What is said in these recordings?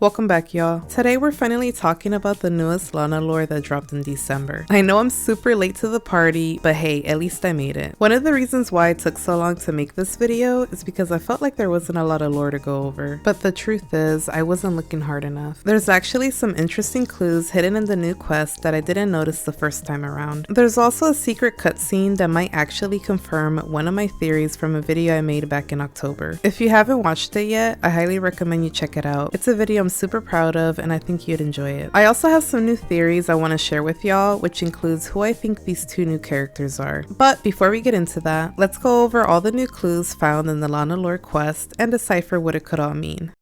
Welcome back, y'all. Today we're finally talking about the newest Lana lore that dropped in December. I know I'm super late to the party, but hey, at least I made it. One of the reasons why it took so long to make this video is because I felt like there wasn't a lot of lore to go over. But the truth is, I wasn't looking hard enough. There's actually some interesting clues hidden in the new quest that I didn't notice the first time around. There's also a secret cutscene that might actually confirm one of my theories from a video I made back in October. If you haven't watched it yet, I highly recommend you check it out. It's a video I'm super proud of and I think you'd enjoy it. I also have some new theories I want to share with y'all, which includes who I think these two new characters are. But before we get into that, let's go over all the new clues found in the Lana lore quest and decipher what it could all mean.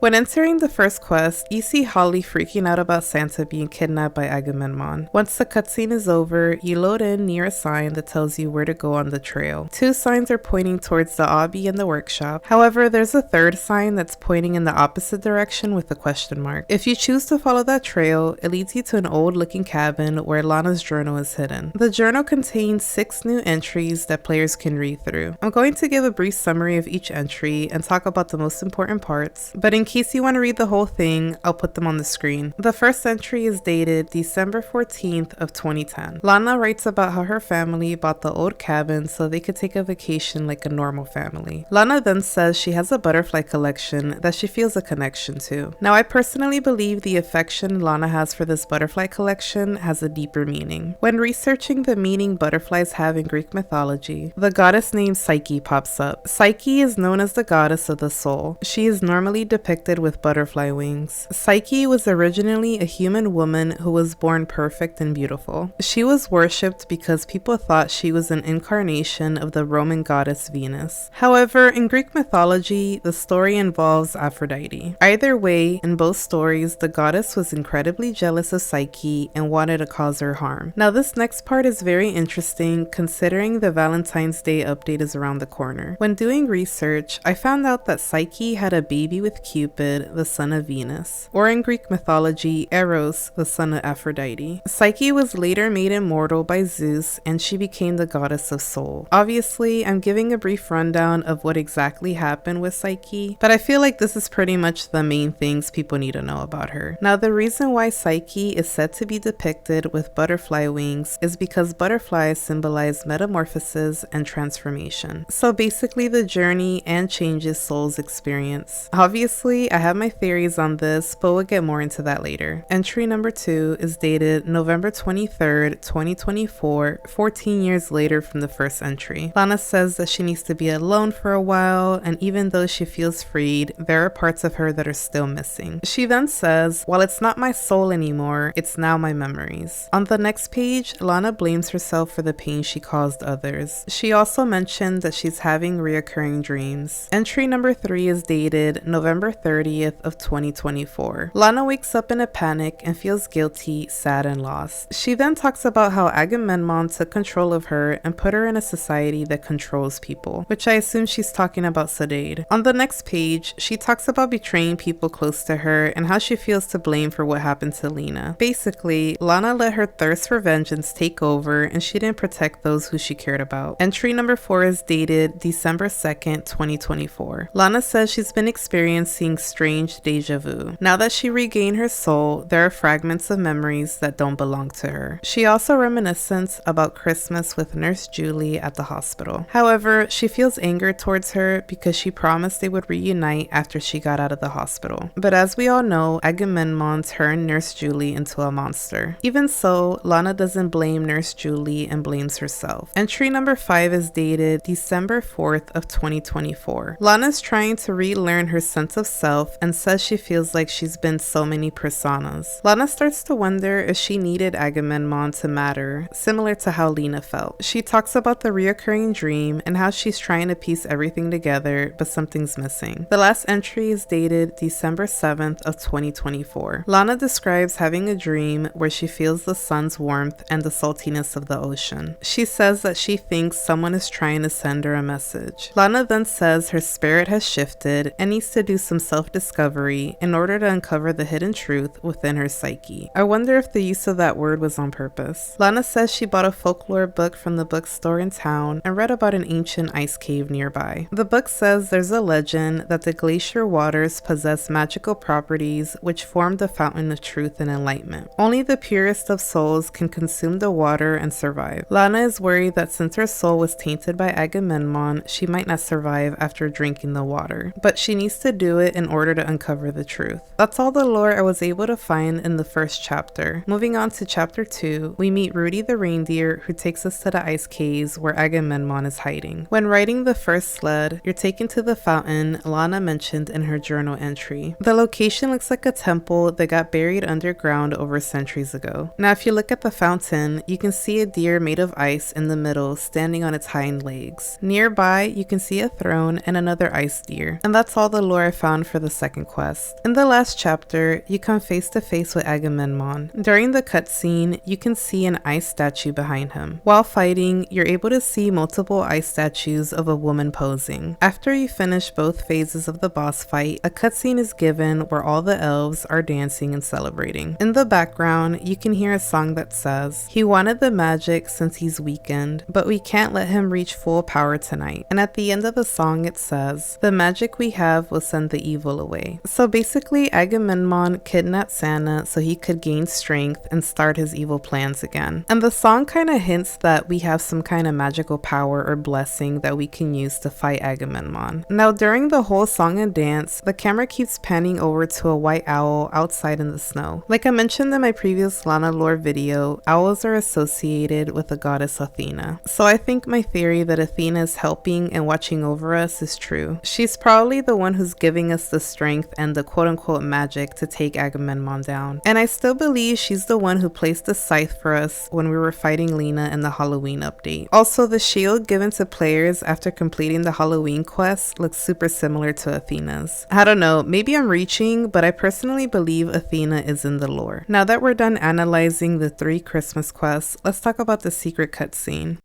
When entering the first quest, you see Holly freaking out about Santa being kidnapped by Agamemnon. Once the cutscene is over, you load in near a sign that tells you where to go on the trail. Two signs are pointing towards the obby and the workshop. However, there's a third sign that's pointing in the opposite direction with a question mark. If you choose to follow that trail, it leads you to an old looking cabin where Lana's journal is hidden. The journal contains 6 new entries that players can read through. I'm going to give a brief summary of each entry and talk about the most important parts, but in case you want to read the whole thing, I'll put them on the screen. The first entry is dated December 14th of 2010. Lana writes about how her family bought the old cabin so they could take a vacation like a normal family. Lana then says she has a butterfly collection that she feels a connection to. Now, I personally believe the affection Lana has for this butterfly collection has a deeper meaning. When researching the meaning butterflies have in Greek mythology, the goddess named Psyche pops up. Psyche is known as the goddess of the soul. She is normally depicted with butterfly wings. Psyche was originally a human woman who was born perfect and beautiful. She was worshipped because people thought she was an incarnation of the Roman goddess Venus. However, in Greek mythology, the story involves Aphrodite. Either way, in both stories, the goddess was incredibly jealous of Psyche and wanted to cause her harm. Now, this next part is very interesting considering the Valentine's Day update is around the corner. When doing research, I found out that Psyche had a baby with Cupid, the son of Venus, or in Greek mythology, Eros, the son of Aphrodite. Psyche was later made immortal by Zeus and she became the goddess of soul. Obviously, I'm giving a brief rundown of what exactly happened with Psyche, but I feel like this is pretty much the main things people need to know about her. Now, the reason why Psyche is said to be depicted with butterfly wings is because butterflies symbolize metamorphosis and transformation. So basically the journey and changes souls experience. Obviously, I have my theories on this, but we'll get more into that later. Entry number 2 is dated November 23rd, 2024, 14 years later from the first entry. Lana says that she needs to be alone for a while, and even though she feels freed, there are parts of her that are still missing. She then says, "While it's not my soul anymore, it's now my memories." On the next page, Lana blames herself for the pain she caused others. She also mentioned that she's having reoccurring dreams. Entry number 3 is dated November 30th of 2024. Lana wakes up in a panic and feels guilty, sad, and lost. She then talks about how Agamemnon took control of her and put her in a society that controls people, which I assume she's talking about Sedaid. On the next page, she talks about betraying people close to her and how she feels to blame for what happened to Lena. Basically, Lana let her thirst for vengeance take over and she didn't protect those who she cared about. Entry number 4 is dated December 2nd, 2024. Lana says she's been experiencing strange deja vu. Now that she regained her soul, there are fragments of memories that don't belong to her. She also reminisces about Christmas with Nurse Julie at the hospital. However, she feels anger towards her because she promised they would reunite after she got out of the hospital. But as we all know, Agamemnon turned Nurse Julie into a monster. Even so, Lana doesn't blame Nurse Julie and blames herself. Entry number 5 is dated December 4th of 2024. Lana's trying to relearn her sense of self and says she feels like she's been so many personas. Lana starts to wonder if she needed Agamemnon to matter, similar to how Lena felt. She talks about the reoccurring dream and how she's trying to piece everything together, but something's missing. The last entry is dated December 7th of 2024. Lana describes having a dream where she feels the sun's warmth and the saltiness of the ocean. She says that she thinks someone is trying to send her a message. Lana then says her spirit has shifted and needs to do some self-discovery in order to uncover the hidden truth within her psyche. I wonder if the use of that word was on purpose. Lana says she bought a folklore book from the bookstore in town and read about an ancient ice cave nearby. The book says there's a legend that the glacier waters possess magical properties which form the fountain of truth and enlightenment. Only the purest of souls can consume the water and survive. Lana is worried that since her soul was tainted by Agamemnon, she might not survive after drinking the water, but she needs to do it in order to uncover the truth. That's all the lore I was able to find in the first chapter. Moving on to chapter 2, we meet Rudy the reindeer, who takes us to the ice caves where Agamemnon is hiding. When riding the first sled, you're taken to the fountain Lana mentioned in her journal entry. The location looks like a temple that got buried underground over centuries ago. Now if you look at the fountain, you can see a deer made of ice in the middle standing on its hind legs. Nearby, you can see a throne and another ice deer. And that's all the lore I found for the second quest. In the last chapter, you come face to face with Agamemnon. During the cutscene, you can see an ice statue behind him. While fighting, you're able to see multiple ice statues of a woman posing. After you finish both phases of the boss fight, a cutscene is given where all the elves are dancing and celebrating. In the background, you can hear a song that says, "He wanted the magic since he's weakened, but we can't let him reach full power tonight." And at the end of the song it says, "The magic we have will send the evil away." So basically, Agamemnon kidnapped Santa so he could gain strength and start his evil plans again. And the song kind of hints that we have some kind of magical power or blessing that we can use to fight Agamemnon. Now during the whole song and dance, the camera keeps panning over to a white owl outside in the snow. Like I mentioned in my previous Lana lore video, owls are associated with the goddess Athena. So I think my theory that Athena is helping and watching over us is true. She's probably the one who's giving us the strength and the quote-unquote magic to take Agamemnon down. And I still believe she's the one who placed the scythe for us when we were fighting Lana in the Halloween update. Also, the shield given to players after completing the Halloween quest looks super similar to Athena's. I don't know, maybe I'm reaching, but I personally believe Athena is in the lore. Now that we're done analyzing the 3 Christmas quests, let's talk about the secret cutscene.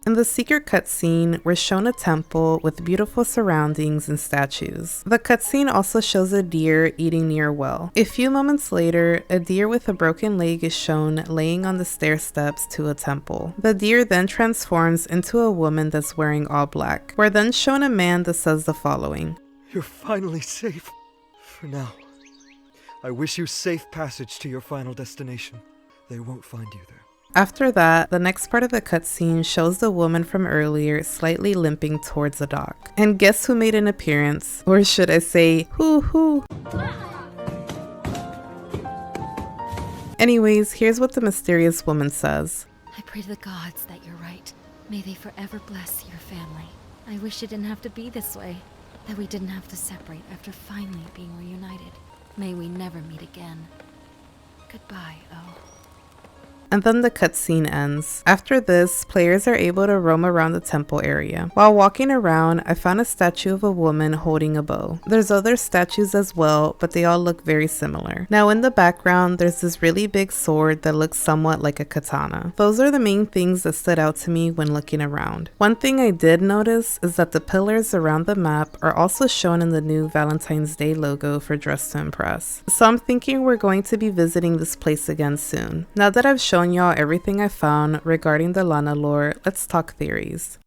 In the secret cutscene, we're shown a temple with beautiful surroundings and statues. The cutscene also shows a deer eating near a well. A few moments later, a deer with a broken leg is shown laying on the stair steps to a temple. The deer then transforms into a woman that's wearing all black. We're then shown a man that says the following: "You're finally safe. For now. I wish you safe passage to your final destination. They won't find you there." After that, the next part of the cutscene shows the woman from earlier slightly limping towards the dock. And guess who made an appearance? Or should I say, hoo. Anyways, here's what the mysterious woman says. "I pray to the gods that you're right. May they forever bless your family. I wish it didn't have to be this way, that we didn't have to separate after finally being reunited. May we never meet again. Goodbye, oh." And then the cutscene ends. After this, players are able to roam around the temple area. While walking around, I found a statue of a woman holding a bow. There's other statues as well, but they all look very similar. Now in the background, there's this really big sword that looks somewhat like a katana. Those are the main things that stood out to me when looking around. One thing I did notice is that the pillars around the map are also shown in the new Valentine's Day logo for Dress to Impress. So I'm thinking we're going to be visiting this place again soon. Now that I've shown y'all everything I found regarding the Lana lore, let's talk theories.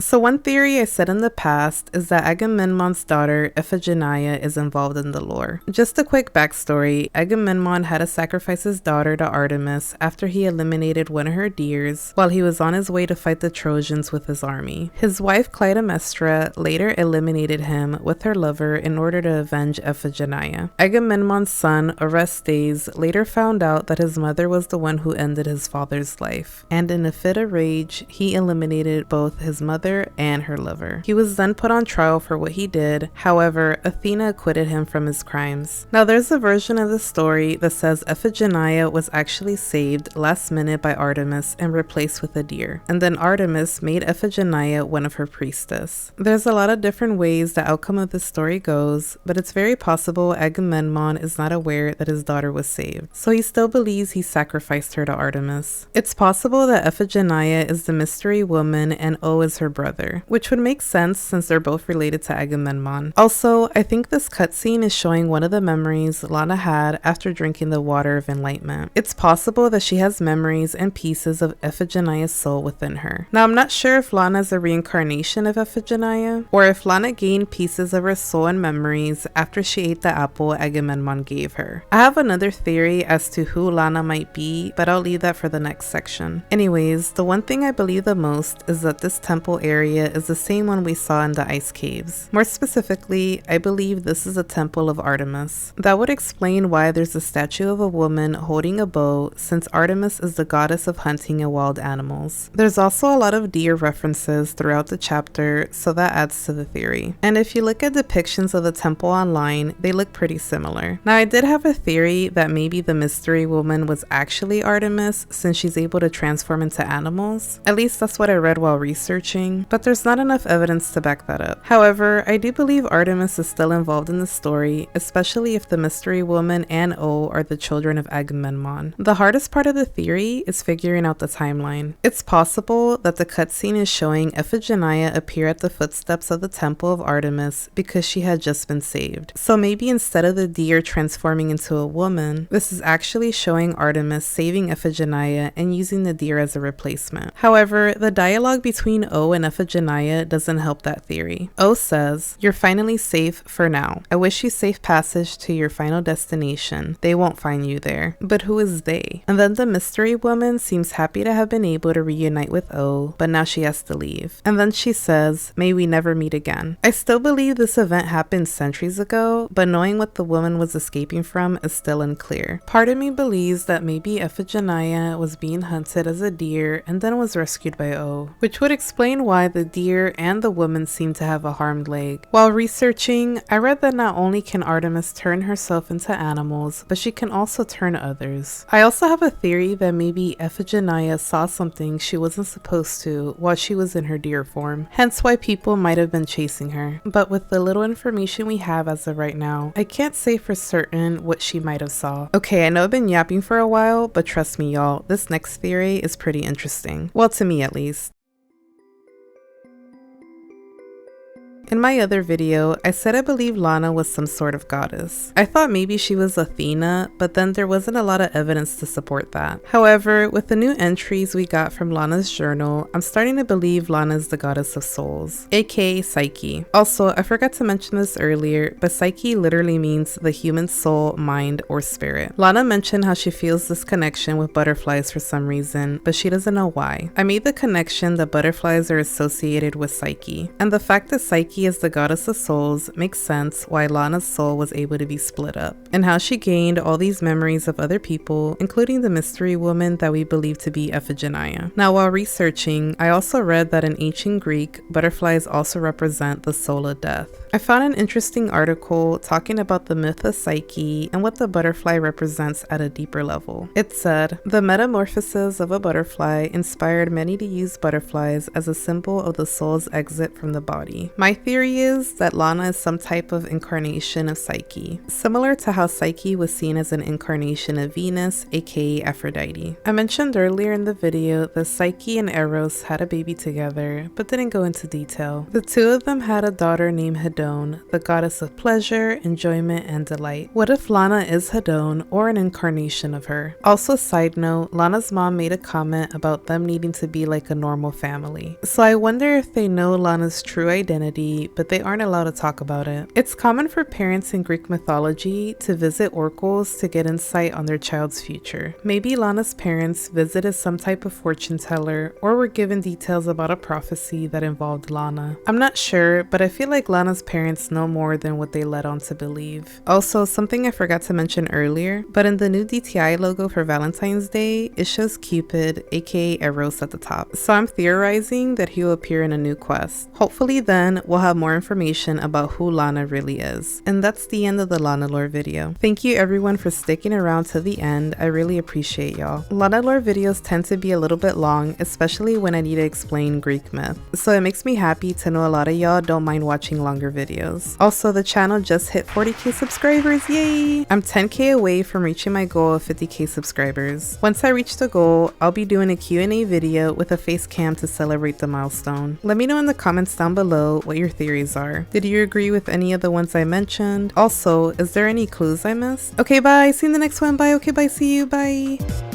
So one theory I said in the past is that Agamemnon's daughter, Iphigenia, is involved in the lore. Just a quick backstory, Agamemnon had to sacrifice his daughter to Artemis after he eliminated one of her deers while he was on his way to fight the Trojans with his army. His wife Clytemnestra later eliminated him with her lover in order to avenge Iphigenia. Agamemnon's son, Orestes, later found out that his mother was the one who ended his father's life, and in a fit of rage, he eliminated both his mother brother and her lover. He was then put on trial for what he did. However, Athena acquitted him from his crimes. Now there's a version of the story that says Iphigenia was actually saved last minute by Artemis and replaced with a deer, and then Artemis made Iphigenia one of her priestess. There's a lot of different ways the outcome of this story goes, but it's very possible Agamemnon is not aware that his daughter was saved, so he still believes he sacrificed her to Artemis. It's possible that Iphigenia is the mystery woman and O is her brother, which would make sense since they're both related to Agamemnon. Also, I think this cutscene is showing one of the memories Lana had after drinking the water of enlightenment. It's possible that she has memories and pieces of Iphigenia's soul within her. Now, I'm not sure if Lana is a reincarnation of Iphigenia, or if Lana gained pieces of her soul and memories after she ate the apple Agamemnon gave her. I have another theory as to who Lana might be, but I'll leave that for the next section. Anyways, the one thing I believe the most is that this temple area is the same one we saw in the ice caves. More specifically, I believe this is a temple of Artemis. That would explain why there's a statue of a woman holding a bow, since Artemis is the goddess of hunting and wild animals. There's also a lot of deer references throughout the chapter, so that adds to the theory. And if you look at depictions of the temple online, they look pretty similar. Now, I did have a theory that maybe the mystery woman was actually Artemis, since she's able to transform into animals. At least that's what I read while researching, but there's not enough evidence to back that up. However, I do believe Artemis is still involved in the story, especially if the mystery woman and O are the children of Agamemnon. The hardest part of the theory is figuring out the timeline. It's possible that the cutscene is showing Iphigenia appear at the footsteps of the temple of Artemis because she had just been saved. So maybe instead of the deer transforming into a woman, this is actually showing Artemis saving Iphigenia and using the deer as a replacement. However, the dialogue between O and Iphigenia doesn't help that theory. O says, "You're finally safe for now. I wish you safe passage to your final destination. They won't find you there." But who is they? And then the mystery woman seems happy to have been able to reunite with O, but now she has to leave. And then she says, "May we never meet again." I still believe this event happened centuries ago, but knowing what the woman was escaping from is still unclear. Part of me believes that maybe Iphigenia was being hunted as a deer and then was rescued by O, which would explain why the deer and the woman seem to have a harmed leg. While researching, I read that not only can Artemis turn herself into animals, but she can also turn others. I also have a theory that maybe Iphigenia saw something she wasn't supposed to while she was in her deer form, hence why people might have been chasing her. But with the little information we have as of right now, I can't say for certain what she might have saw. Okay, I know I've been yapping for a while, but trust me y'all, this next theory is pretty interesting. Well, to me at least. In my other video, I said I believe Lana was some sort of goddess. I thought maybe she was Athena, but then there wasn't a lot of evidence to support that. However, with the new entries we got from Lana's journal, I'm starting to believe Lana is the goddess of souls, aka Psyche. Also, I forgot to mention this earlier, but Psyche literally means the human soul, mind, or spirit. Lana mentioned how she feels this connection with butterflies for some reason, but she doesn't know why. I made the connection that butterflies are associated with Psyche, and the fact that Psyche is the goddess of souls makes sense why Lana's soul was able to be split up, and how she gained all these memories of other people, including the mystery woman that we believe to be Iphigenia. Now, while researching, I also read that in ancient Greek, butterflies also represent the soul of death. I found an interesting article talking about the myth of Psyche and what the butterfly represents at a deeper level. It said, "The metamorphosis of a butterfly inspired many to use butterflies as a symbol of the soul's exit from the body. My theory is that Lana is some type of incarnation of Psyche, similar to how Psyche was seen as an incarnation of Venus, aka Aphrodite." I mentioned earlier in the video that Psyche and Eros had a baby together, but didn't go into detail. The two of them had a daughter named Hedone, the goddess of pleasure, enjoyment, and delight. What if Lana is Hedone or an incarnation of her? Also, side note, Lana's mom made a comment about them needing to be like a normal family. So I wonder if they know Lana's true identity sweet, but they aren't allowed to talk about it. It's common for parents in Greek mythology to visit oracles to get insight on their child's future. Maybe Lana's parents visited some type of fortune teller or were given details about a prophecy that involved Lana. I'm not sure, but I feel like Lana's parents know more than what they led on to believe. Also, something I forgot to mention earlier, but in the new DTI logo for Valentine's Day, it shows Cupid, aka Eros, at the top. So I'm theorizing that he will appear in a new quest. Hopefully then, we'll have more information about who Lana really is. And that's the end of the Lana lore video. Thank you everyone for sticking around to the end. I really appreciate y'all. Lana lore videos tend to be a little bit long, especially when I need to explain Greek myth. So it makes me happy to know a lot of y'all don't mind watching longer videos. Also, the channel just hit 40k subscribers, yay! I'm 10k away from reaching my goal of 50k subscribers. Once I reach the goal, I'll be doing a Q&A video with a face cam to celebrate the milestone. Let me know in the comments down below what your theories are. Did you agree with any of the ones I mentioned? Also, is there any clues I missed? Okay, bye, see you in the next one, bye, okay, bye, see you, bye!